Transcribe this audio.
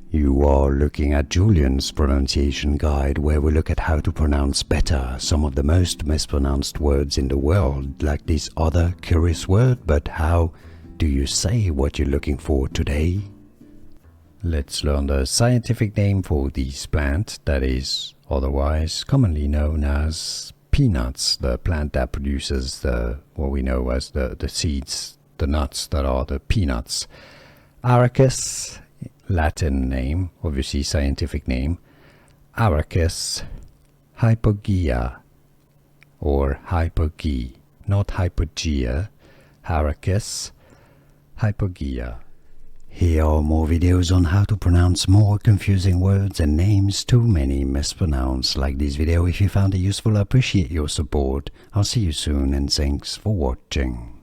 You are looking at Julian's pronunciation guide, where we look at how to pronounce better some of the most mispronounced words in the world, like this other curious word. But how do you say what you're looking for today? Let's learn the scientific name for this plant that is otherwise commonly known as peanuts, the plant that produces what we know as the seeds, the nuts that are the peanuts. Arachis, Latin name, obviously scientific name, Arachis hypogaea or hypogaea, not hypogaea, Arachis hypogaea. Here are more videos on how to pronounce more confusing words and names too many mispronounced. Like this video if you found it useful. I appreciate your support. I'll see you soon and thanks for watching.